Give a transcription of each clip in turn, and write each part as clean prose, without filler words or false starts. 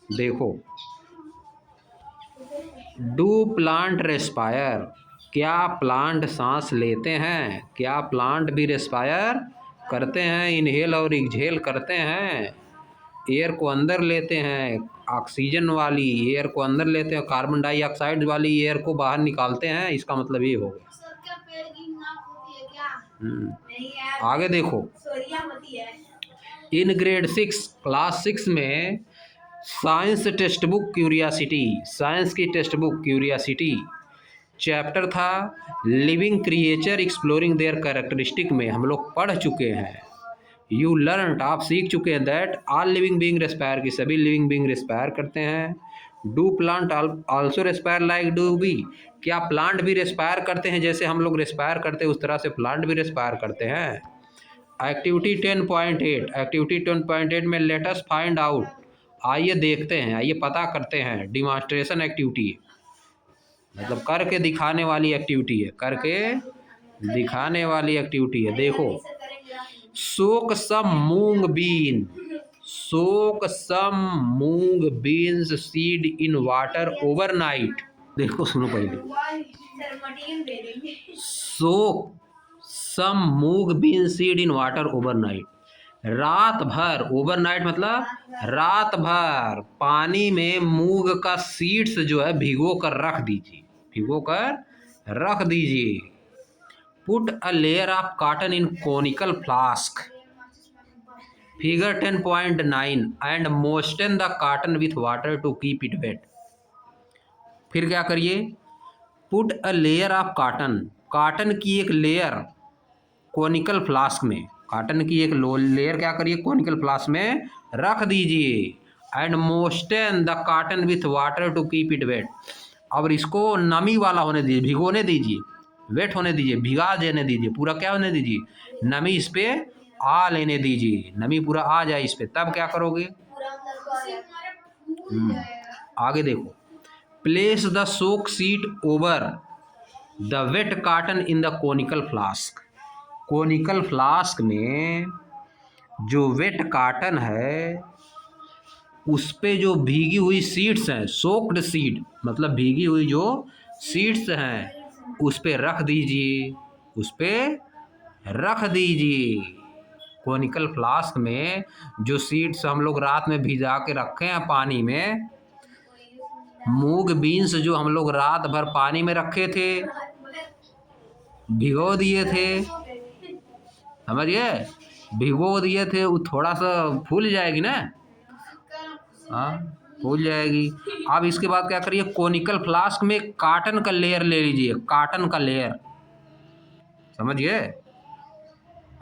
देखो, do plant respire, क्या plant सांस लेते हैं? क्या प्लांट भी रेस्पायर करते हैं? इनहेल और एक्सहेल करते हैं। एयर को अंदर लेते हैं, ऑक्सीजन वाली एयर को अंदर लेते हैं, कार्बन डाइऑक्साइड वाली एयर को बाहर निकालते हैं। इसका मतलब ये हो गया। आगे देखो, इन ग्रेड 6 क्लास 6 में science text book curiosity, science की टेक्स्ट बुक क्यूरियासिटी चैप्टर था living creature exploring there characteristic में हम लोग पढ़ चुके हैं। यू लर्न, आप सीख चुके हैं that all living being respire, की सभी लिविंग बीइंग रेस्पायर करते हैं। Do plant also respire like do we, क्या प्लांट भी रेस्पायर करते हैं जैसे हम लोग रेस्पायर करते हैं उस तरह से प्लांट भी रेस्पायर करते हैं। एक्टिविटी 10.8, एक्टिविटी 10.8 में लेट अस फाइंड आउट, आइए देखते हैं, आइए पता करते हैं। डिमॉन्स्ट्रेशन एक्टिविटी मतलब करके दिखाने वाली एक्टिविटी है, करके दिखाने वाली एक्टिविटी है। देखो, soak some moong bean, soak some moong beans seed in water overnight. देखो सुनो पहले, soak some moong bean seed in water overnight, रात भर, ओवरनाइट मतलब रात भर पानी में मूंग का सीड्स जो है भिगो कर रख दीजिए, भिगो कर रख दीजिए। Put a layer of cotton in conical flask, figure 10.9 and moisten the cotton with water to keep it wet. फिर क्या करिए, put a layer of cotton, cotton की एक लेयर कोनिकल फ्लास्क में, कॉटन की एक लेयर क्या करिए कोनिकल फ्लास्क में रख दीजिए। And moisten the cotton with water to keep it wet, और इसको नमी वाला होने दीजिए, भिगोने दीजिए, वेट होने दीजिए, भिगा देने दीजिए, पूरा क्या होने दीजिए, नमी इस पे आ लेने दीजिए, नमी पूरा आ जाए इस पे, तब क्या करोगे। आगे देखो, place the soak seeds over the wet cotton in the conical flask, conical flask में जो वेट कॉटन है उस पे जो भीगी हुई सीड्स हैं, सोक्ड सीड मतलब भीगी हुई जो सीड्स हैं उस पे रख दीजिए, उस पे रख दीजिए। कोनिकल फ्लास्क में जो सीड्स हम लोग रात में भिजा के रखे हैं पानी में, मूंग बीन्स जो हम लोग रात भर पानी में रखे थे, भिगो दिए थे, समझिए, भिगो दिए थे, वो थोड़ा सा फूल जाएगी ना, हाँ फूल जाएगी। अब इसके बाद क्या करिए, कोनिकल फ्लास्क में कॉटन का लेयर ले लीजिए, कॉटन का लेयर, समझिए।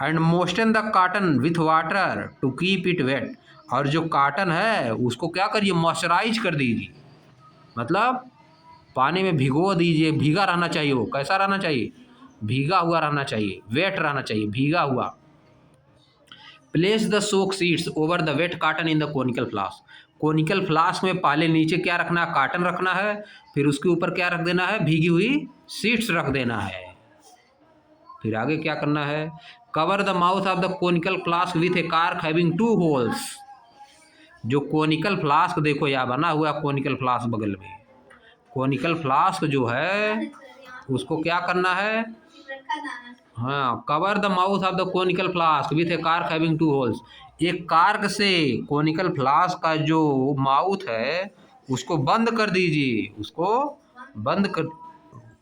And moisten the cotton with water to keep it wet, और जो कॉटन है उसको क्या करिए मॉइस्चराइज कर दीजिए, मतलब पानी में भिगो दीजिए, भीगा रहना चाहिए, वो कैसा रहना चाहिए, भीगा हुआ रहना चाहिए, वेट रहना चाहिए, भीगा हुआ। Place the soak seeds over the wet cotton in the conical flask, conical flask में पहले नीचे क्या रखना है, कॉटन रखना है, फिर उसके ऊपर क्या रख देना है, भीगी हुई सीड्स रख देना है। फिर आगे क्या करना है, cover the mouth of the conical flask with A cork having 2 holes, जो कोनिकल फ्लास्क देखो यहाँ बना हुआ कोनिकल फ्लास्क बगल में, कोनिकल फ्लास्क जो है उसको क्या करना है, हाँ, cover the mouth of the conical flask with A cork having 2 holes, एक कार्क से कोनिकल फ्लास्क का जो माउथ है उसको बंद कर दीजिए, उसको बंद कर,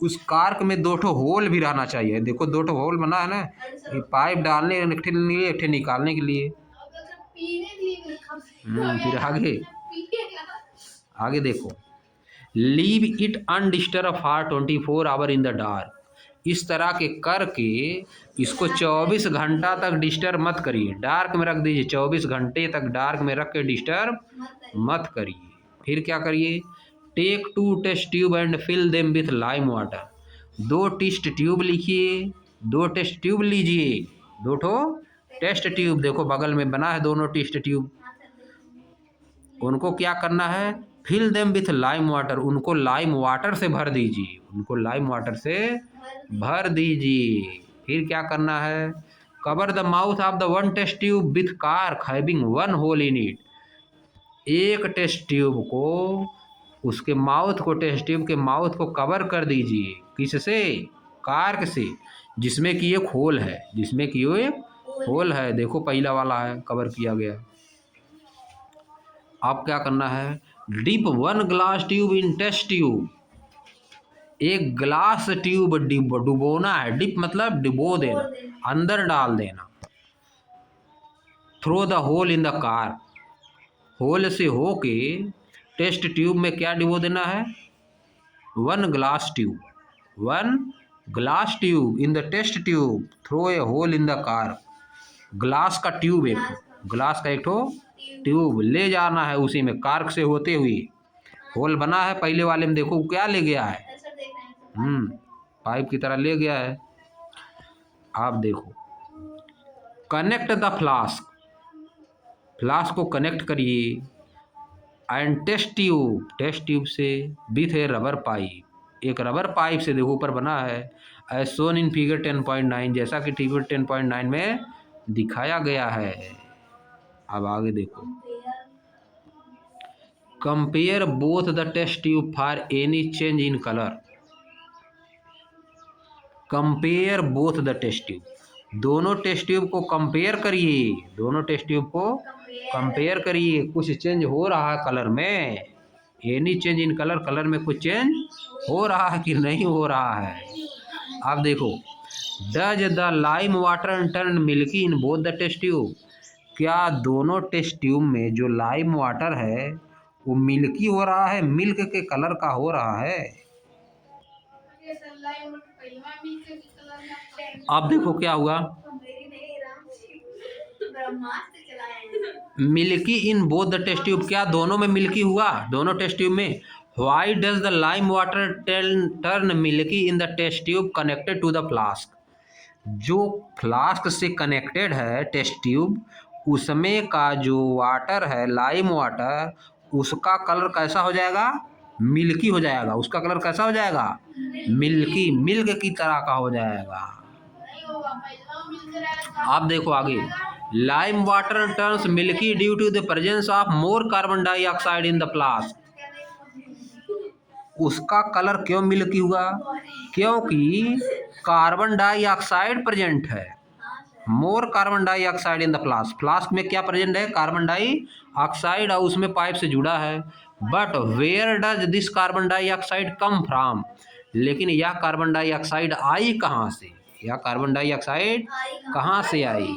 उस कार्क में 2 ठो होल भी रहना चाहिए, देखो 2 ठो होल बना है ना, ये पाइप डालने के लिए, एक ठे निकालने के लिए। फिर आगे, आगे देखो, leave it undisturb for 24 hour in the dark, इस तरह के करके इसको 24 घंटा तक डिस्टर्ब मत करिए, डार्क में रख दीजिए, 24 घंटे तक डार्क में रख के डिस्टर्ब मत करिए। फिर क्या करिए, take 2 test tube and fill them with lime water, 2 test tube लिखिए, 2 टेस्ट ट्यूब लीजिए, 2 ठो टेस्ट ट्यूब देखो बगल में बना है दोनों टेस्ट ट्यूब, उनको क्या करना है, fill them with lime water, उनको लाइम वाटर से भर दीजिए, उनको लाइम वाटर से भर दीजिए। फिर क्या करना है, cover the mouth of the 1 test tube with cork having 1 hole in it, एक टेस्ट ट्यूब को, उसके माउथ को, टेस्ट ट्यूब के माउथ को कवर कर दीजिए। किससे? कार्क से, जिसमें कि एक होल है, जिसमें कि एक होल है। देखो पहला वाला है, कवर किया गया। अब क्या करना है? Dip 1 glass tube in test tube. एक ग्लास ट्यूब डुबोना है। डिप मतलब डुबो देना, अंदर डाल देना। Through the hole in the cork. Hole से होके टेस्ट ट्यूब में क्या डुबो देना है? 1 glass tube. 1 glass tube in the test tube, through a hole in the cork. Glass का ट्यूब, एक ठो ग्लास का एक ठो ट्यूब ले जाना है, उसी में कार्क से होते हुए। होल बना है पहले वाले में, देखो क्या ले गया है, पाइप की तरह ले गया है। आप देखो, कनेक्ट द फ्लास्क। फ्लास्क को कनेक्ट करिए and test tube, test tube से विथ ए रबर पाइप। एक रबर पाइप से देखो ऊपर बना है, एज शोन इन फिगर 10.9, जैसा कि फिगर 10.9 में दिखाया गया है। अब आगे देखो, compare both the test tube for any change in colour. Compare both the test tube, दोनों टेस्ट ट्यूब को कंपेयर करिए, दोनों टेस्ट ट्यूब को कंपेयर करिए। कुछ चेंज हो रहा है कलर में? Any change in colour, colour में कुछ चेंज हो रहा है कि नहीं हो रहा है? आप देखो, does the lime water turn milky in both the test tube. क्या दोनों टेस्ट ट्यूब में जो लाइम वाटर है वो मिल्की हो रहा है, मिल्क के कलर का हो रहा है? अब देखो क्या हुआ, milky in both the test tube. क्या दोनों में मिल्की हुआ? दोनों टेस्ट ट्यूब में। Why does the lime water turn milky in the test tube connected to the flask. जो फ्लास्क से कनेक्टेड है टेस्ट ट्यूब, उसमें का जो वाटर है, लाइम वाटर, उसका कलर कैसा हो जाएगा? मिल्की हो जाएगा। उसका कलर कैसा हो जाएगा? मिल्की, मिल्क की तरह का हो जाएगा। आप देखो आगे, lime water turns milky due to the presence of more carbon dioxide in the flask. उसका कलर क्यों मिल्की हुआ? क्योंकि कार्बन डाइऑक्साइड प्रेजेंट है। More carbon dioxide in the flask. Flask में क्या प्रेजेंट है? कार्बन डाइऑक्साइड, और उसमें पाइप से जुड़ा है। But where does this carbon dioxide come from. लेकिन यह कार्बन डाइऑक्साइड आई कहाँ से? यह कार्बन डाइऑक्साइड कहाँ से आई?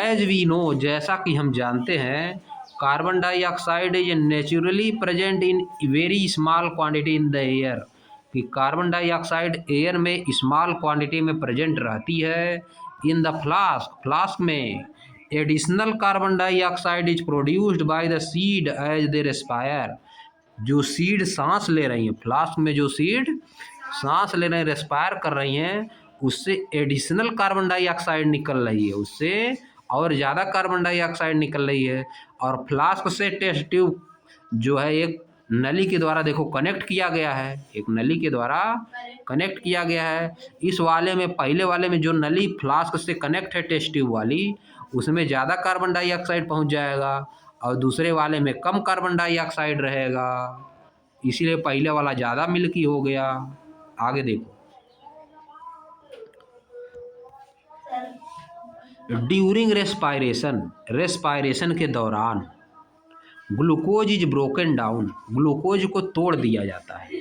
एज वी नो, जैसा कि हम जानते हैं, carbon dioxide is naturally present in very small quantity in the air. कि कार्बन डाइऑक्साइड एयर में स्मॉल क्वांटिटी में प्रेजेंट रहती है। इन द फ्लास्क, फ्लास्क में additional carbon dioxide is produced by the seed as they respire. जो seed सांस ले रही हैं, फ्लास्क में जो सीड सांस ले रहे हैं, रेस्पायर कर रही हैं, उससे एडिशनल कार्बन डाइऑक्साइड निकल रही है, उससे और ज़्यादा कार्बन डाइऑक्साइड निकल रही है। और फ्लास्क से टेस्ट ट्यूब जो है एक नली के द्वारा देखो कनेक्ट किया गया है, एक नली के द्वारा कनेक्ट किया गया है। इस वाले में, पहले वाले में जो नली फ्लास्क से कनेक्ट है टेस्ट ट्यूब वाली, उसमें ज़्यादा कार्बन डाइऑक्साइड पहुंच जाएगा, और दूसरे वाले में कम कार्बन डाइऑक्साइड रहेगा, इसीलिए पहले वाला ज़्यादा मिल्की हो गया। आगे देखो, ड्यूरिंग रेस्पायरेशन, रेस्पायरेशन के दौरान glucose is broken down, glucose को तोड़ दिया जाता है।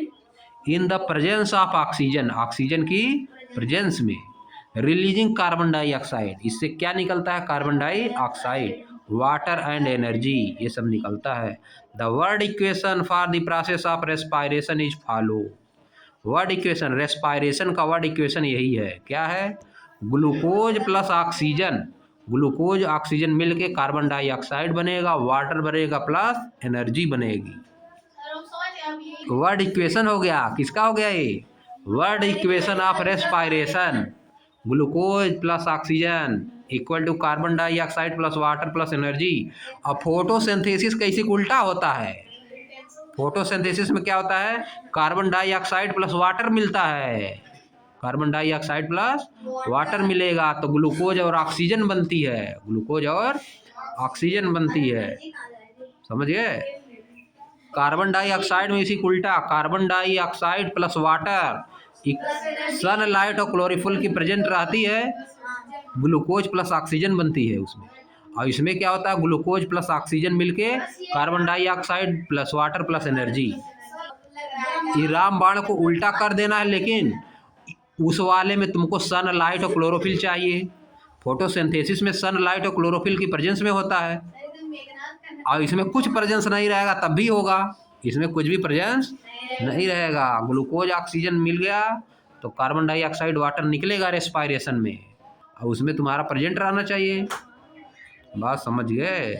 In the presence of oxygen, oxygen की प्रेजेंस में। रिलीजिंग कार्बन डाइऑक्साइड, इससे क्या निकलता है? Carbon dioxide, water and energy, ये सब निकलता है। The word equation for the process of respiration is follow. Word equation, respiration का वर्ड इक्वेशन यही है, क्या है? Glucose plus oxygen, glucose oxygen मिलके कार्बन डाइऑक्साइड बनेगा, वाटर बनेगा, प्लस एनर्जी बनेगी। वर्ड इक्वेशन हो गया, किसका हो गया ये? Word equation of respiration. Glucose plus oxygen equal to carbon dioxide plus water plus energy. अब फोटोसिंथेसिस कैसे उल्टा होता है? फोटोसिंथेसिस में क्या होता है? कार्बन डाइऑक्साइड प्लस वाटर मिलता है, कार्बन डाइऑक्साइड प्लस वाटर मिलेगा तो ग्लूकोज और ऑक्सीजन बनती है, ग्लूकोज और ऑक्सीजन बनती है। समझ गए? कार्बन डाइऑक्साइड में इसी उल्टा, carbon dioxide plus water, sunlight और क्लोरोफिल की प्रेजेंट रहती है, ग्लूकोज प्लस ऑक्सीजन बनती है उसमें। और इसमें क्या होता है, ग्लूकोज प्लस ऑक्सीजन मिलके carbon dioxide plus water plus energy. ये रामबाण को उल्टा कर देना है, लेकिन उस वाले में तुमको सनलाइट और क्लोरोफिल चाहिए। फोटोसिंथेसिस में सनलाइट और क्लोरोफिल की प्रेजेंस में होता है, और इसमें कुछ प्रेजेंस नहीं रहेगा तब भी होगा, इसमें कुछ भी प्रेजेंस नहीं रहेगा। ग्लूकोज ऑक्सीजन मिल गया तो कार्बन डाइऑक्साइड वाटर निकलेगा रेस्पायरेशन में, और उसमें तुम्हारा प्रेजेंट रहना चाहिए। बात समझ गए?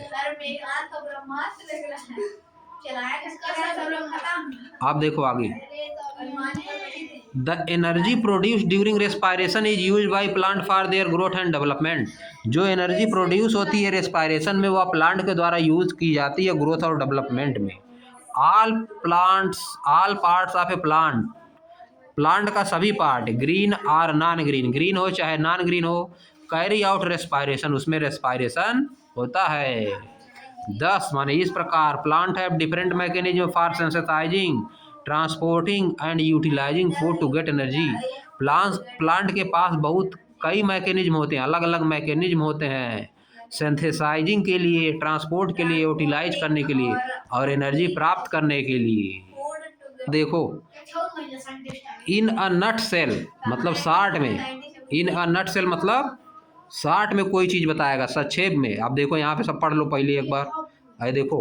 आप देखो आगे, the energy produce during respiration is use by plant for their growth and development. जो एनर्जी प्रोड्यूस होती है रेस्पायरेशन में, वह प्लांट के द्वारा यूज की जाती है ग्रोथ और डेवलपमेंट में। All parts of a plant, plant का सभी पार्ट, ग्रीन और नॉन ग्रीन, ग्रीन हो चाहे नॉन ग्रीन हो, कैरी आउट रेस्पायरेशन, उसमें रेस्पायरेशन होता है। 10 माने इस प्रकार, plant have different mechanism for sensitising, transporting and utilising food to get energy. Plant के पास बहुत कई मैकेनिज्म होते हैं, अलग अलग मैकेनिज्म होते हैं, सिंथेसाइजिंग के लिए, ट्रांसपोर्ट के लिए, यूटिलाइज करने के लिए और एनर्जी प्राप्त करने के लिए। देखो, इन अ नट सेल मतलब शार्ट में, इन अ नट सेल मतलब शार्ट में कोई चीज़ बताएगा संक्षेप में। आप देखो यहाँ पे सब पढ़ लो पहले एक बार। अरे देखो,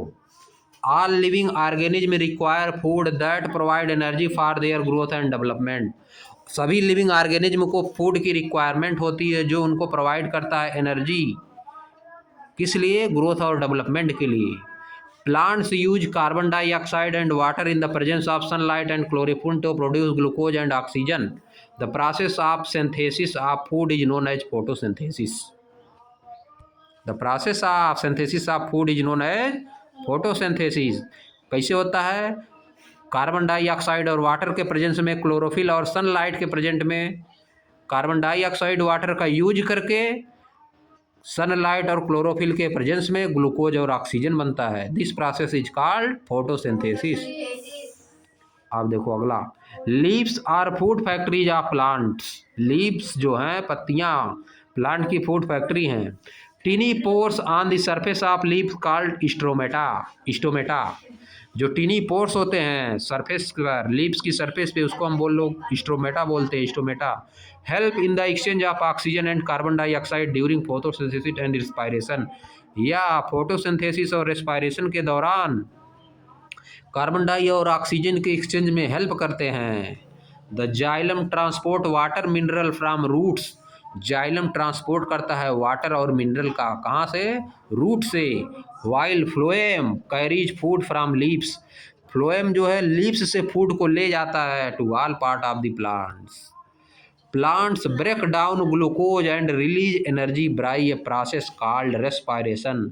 all living organism require food that provide energy for their growth and development. सभी लिविंग ऑर्गेनिज्म को फूड की रिक्वायरमेंट होती है जो उनको प्रोवाइड करता है एनर्जी, किस लिए? ग्रोथ और डेवलपमेंट के लिए। Plants use carbon dioxide and water in the presence of sunlight and chlorophyll to produce glucose and oxygen. The process of synthesis of food is known as photosynthesis. The process of synthesis of food is known as photosynthesis. कैसे होता है? Carbon dioxide और water के presence में, chlorophyll और sunlight के present में, carbon dioxide water का यूज करके सनलाइट और क्लोरोफिल के प्रेजेंस में ग्लूकोज और ऑक्सीजन बनता है। This process is called photosynthesis. आप देखो अगला, leaves are food factories of plants. Leaves जो हैं, पत्तियां, प्लांट की फूड फैक्ट्री हैं। Tiny pores on the surface of leaves called stomata. Stomata, जो टिनी पोर्स होते हैं सरफेस पर, लीव्स की सरफेस पे, उसको हम लोग स्टोमेटा बोलते हैं। Stomata help in the exchange of oxygen and carbon dioxide during photosynthesis and respiration. या फोटोसिंथेसिस और रेस्पायरेशन के दौरान कार्बन डाई और ऑक्सीजन के एक्सचेंज में हेल्प करते हैं। The xylem transport water mineral from roots. Xylem transport करता है वाटर और मिनरल का, कहाँ से? रूट से। While phloem carries food from leaves. Phloem जो है लीव्स से फूड को ले जाता है to all part of the plants. Plants break down glucose and release energy by a process called respiration.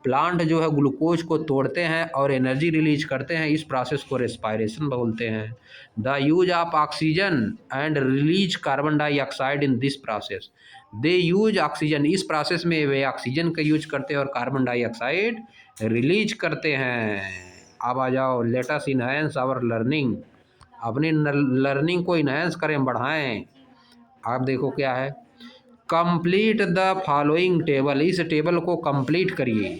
Plant जो है ग्लूकोज को तोड़ते हैं और एनर्जी रिलीज करते हैं, इस प्रोसेस को रेस्पायरेशन बोलते हैं। The use of oxygen and release carbon dioxide in this process. They use oxygen, इस प्रोसेस में वे ऑक्सीजन का यूज करते हैं और कार्बन डाइऑक्साइड रिलीज करते हैं। अब आ जाओ, let us enhance our learning. अपनी लर्निंग को इनहैंस करें, बढ़ाएं। आप देखो क्या है, कंप्लीट द फॉलोइंग टेबल। इस टेबल को कंप्लीट करिए।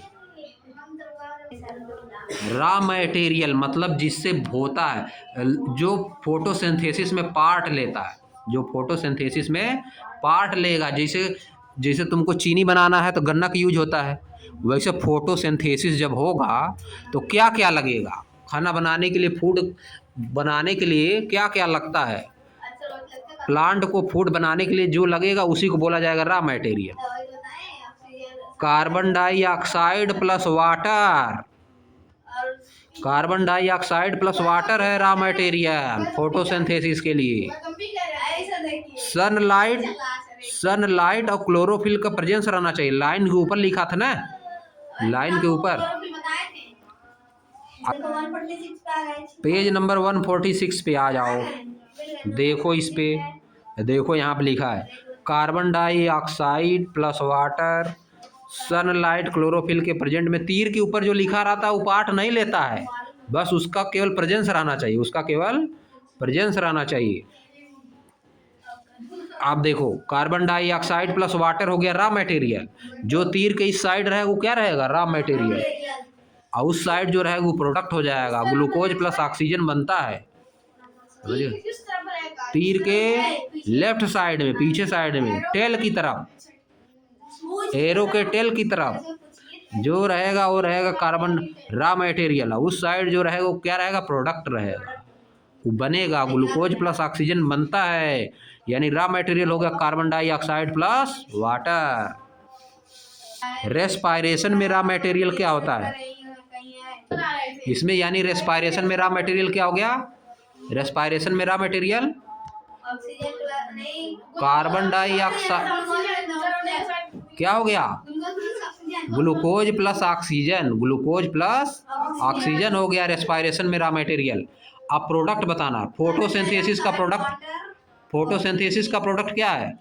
रॉ मटेरियल मतलब जिससे होता है, जो फोटोसिंथेसिस में पार्ट लेता है, जो फोटोसिंथेसिस में पार्ट लेगा। जैसे जैसे तुमको चीनी बनाना है तो गन्ना का यूज होता है, वैसे फोटोसिंथेसिस जब होगा तो क्या क्या लगेगा? खाना बनाने के लिए, फूड बनाने के लिए क्या क्या लगता है? प्लांट को फूड बनाने के लिए जो लगेगा उसी को बोला जाएगा raw material. Carbon dioxide plus water, carbon dioxide plus water है रॉ मटेरियल फोटोसिंथेसिस के लिए। सनलाइट और क्लोरोफिल का प्रेजेंस रहना चाहिए। लाइन के ऊपर लिखा था ना, लाइन के ऊपर, पेज नंबर 146 पे आ जाओ। देखो इस पे, देखो यहाँ पे लिखा है carbon dioxide plus water, sunlight chlorophyll के प्रेजेंट में तीर के ऊपर जो लिखा रहता है वो पार्ट नहीं लेता है, बस उसका केवल प्रेजेंस रहना चाहिए, उसका केवल प्रेजेंस रहना चाहिए। आप देखो कार्बन डाइऑक्साइड प्लस वाटर हो गया रॉ मटेरियल, जो तीर के इस साइड रहेगा वो क्या रहेगा, रॉ मटेरियल, और उस साइड जो रहेगा वो प्रोडक्ट हो जाएगा, ग्लूकोज प्लस ऑक्सीजन बनता है। समझिए, तीर के लेफ्ट साइड में, पीछे साइड में, टेल की तरफ, एरो के टेल की तरफ जो रहेगा वो रहेगा कार्बन रॉ मटेरियल, उस साइड जो रहेगा वो क्या रहेगा, प्रोडक्ट रहेगा, वो बनेगा, ग्लूकोज प्लस ऑक्सीजन बनता है, यानी रॉ मटेरियल हो गया carbon dioxide plus water. Respiration में रॉ मटेरियल क्या होता है इसमें, यानी रेस्पायरेशन में रॉ मटेरियल क्या हो गया, रेस्पायरेशन में रॉ मटेरियल कार्बन डाइऑक्साइड क्या हो गया, glucose plus oxygen, glucose plus oxygen हो गया रेस्पायरेशन में रॉ मटेरियल। अब प्रोडक्ट बताना, फोटोसिंथेसिस का प्रोडक्ट, फोटोसिंथेसिस का प्रोडक्ट क्या है,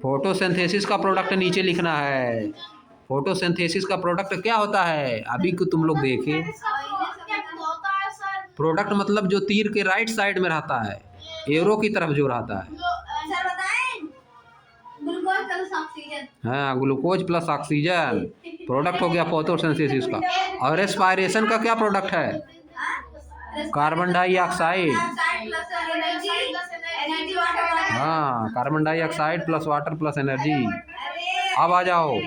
फोटोसिंथेसिस का प्रोडक्ट नीचे लिखना है, फोटोसिंथेसिस का प्रोडक्ट क्या होता है, अभी को तुम लोग देखे, प्रोडक्ट मतलब जो तीर के राइट साइड में रहता है, एरो की तरफ जो रहता है, हाँ ग्लूकोज प्लस ऑक्सीजन प्रोडक्ट हो गया फोटोसिंथेसिस का। और रेस्पायरेशन का क्या प्रोडक्ट है, कार्बन डाइऑक्साइड, हाँ carbon dioxide plus water plus energy. अब आ जाओ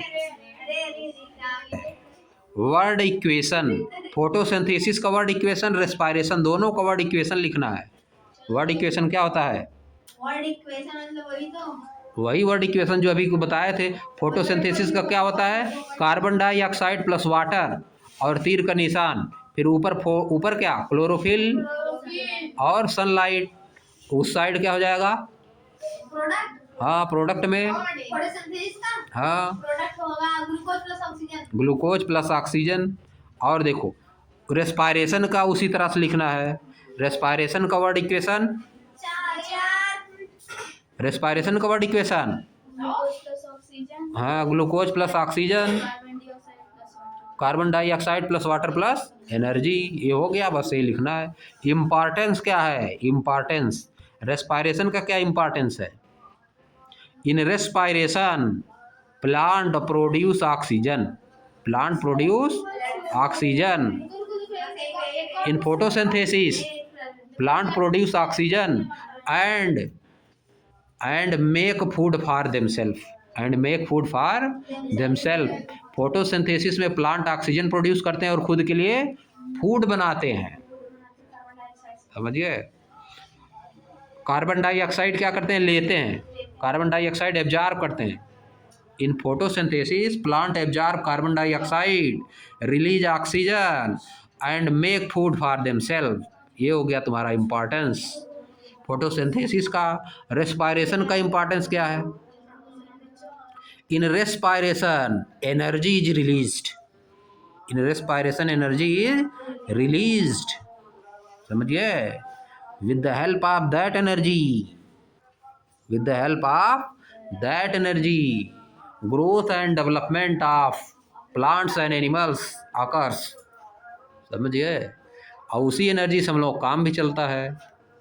वर्ड इक्वेशन, फोटोसिंथेसिस का वर्ड इक्वेशन, रेस्पायरेशन दोनों का वर्ड इक्वेशन लिखना है। वर्ड इक्वेशन क्या होता है, वर्ड इक्वेशन मतलब वही तो, वही वर्ड इक्वेशन जो अभी को बताए थे। फोटोसिंथेसिस का क्या होता है, कार्बन डाइऑक्साइड प्लस वाटर और तीर का निशान, फिर ऊपर क्या, क्लोरोफिल और सनलाइट, उस साइड क्या हो जाएगा, प्रोडक्ट, हाँ प्रोडक्ट में, फोटोसिंथेसिस का हाँ प्रोडक्ट होगा glucose plus oxygen, glucose plus oxygen. और देखो रेस्पायरेशन का उसी तरह से लिखना है, रेस्पायरेशन का वर्ड इक्वेशन, रेस्पायरेशन का वर्ड इक्वेशन, हाँ glucose plus oxygen, carbon dioxide plus water plus energy, ये हो गया, बस ये लिखना है। इम्पॉर्टेंस क्या है, इम्पॉर्टेंस, रेस्पायरेशन का क्या इम्पॉर्टेंस है, in respiration plant produce oxygen, plant produce oxygen, in photosynthesis plant produce oxygen and make food for themselves, and make food for themselves. Photosynthesis में प्लांट ऑक्सीजन प्रोड्यूस करते हैं और खुद के लिए फूड बनाते हैं, समझिए। कार्बन डाइऑक्साइड क्या करते हैं, लेते हैं, कार्बन डाइऑक्साइड एब्जॉर्ब करते हैं। In photosynthesis plant absorb carbon dioxide, release oxygen and make food for themselves. ये हो गया तुम्हारा इम्पॉर्टेंस फोटोसिंथेसिस का। रेस्पायरेशन का इम्पॉर्टेंस क्या है, in respiration energy is released, in respiration energy is released, समझिए, with the help of that energy, with the help of that energy growth and development of plants and animals occurs, समझिए। और उसी energy से हम लोग काम भी चलता है,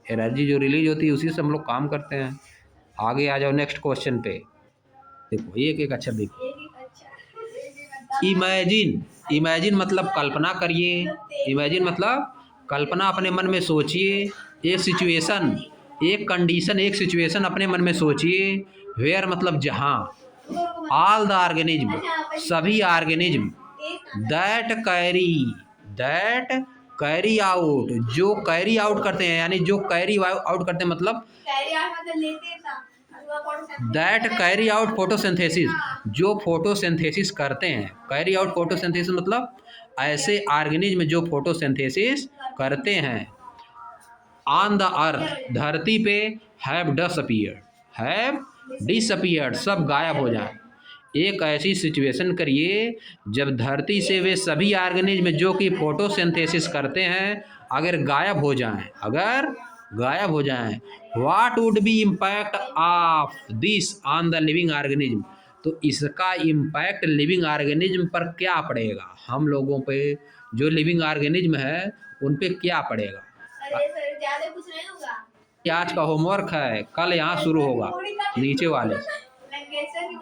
एनर्जी जो रिलीज होती है उसी से हम लोग काम करते हैं। आगे आ जाओ नेक्स्ट क्वेश्चन पे, देखो एक एक अक्षर देखो। इमेजिन, इमेजिन मतलब कल्पना करिए, इमेजिन मतलब कल्पना, अपने मन में सोचिए एक सिचुएशन, एक कंडीशन, एक सिचुएशन अपने मन में सोचिए। वेयर मतलब जहाँ, ऑल द ऑर्गेनिज्म सभी ऑर्गेनिज्म, दैट कैरी आउट जो कैरी आउट करते हैं, यानी जो कैरी आउट करते हैं मतलब दैट कैरी आउट फोटोसिंथेसिस, जो फोटोसिंथेसिस करते हैं। कैरी आउट फोटोसिंथेसिस मतलब ऐसे ऑर्गेनिज्म जो फोटोसिंथेसिस करते हैं। ऑन द अर्थ धरती पे, हैव डिसअपीयर्ड, हैव डिसअपीयर्ड सब गायब हो जाए। एक ऐसी सिचुएशन करिए जब धरती से वे सभी ऑर्गेनिज्म जो कि फोटोसिंथेसिस करते हैं अगर गायब हो जाएं, अगर गायब हो जाएं। What would be impact of this on the living organism, तो इसका इम्पैक्ट लिविंग ऑर्गेनिज्म पर क्या पड़ेगा, हम लोगों पे जो लिविंग ऑर्गेनिज्म है उन पे क्या पड़ेगा। अरे सर ज्यादा कुछ नहीं होगा। आज का होमवर्क है, कल यहाँ शुरू होगा नीचे वाले। लंकेश्वर की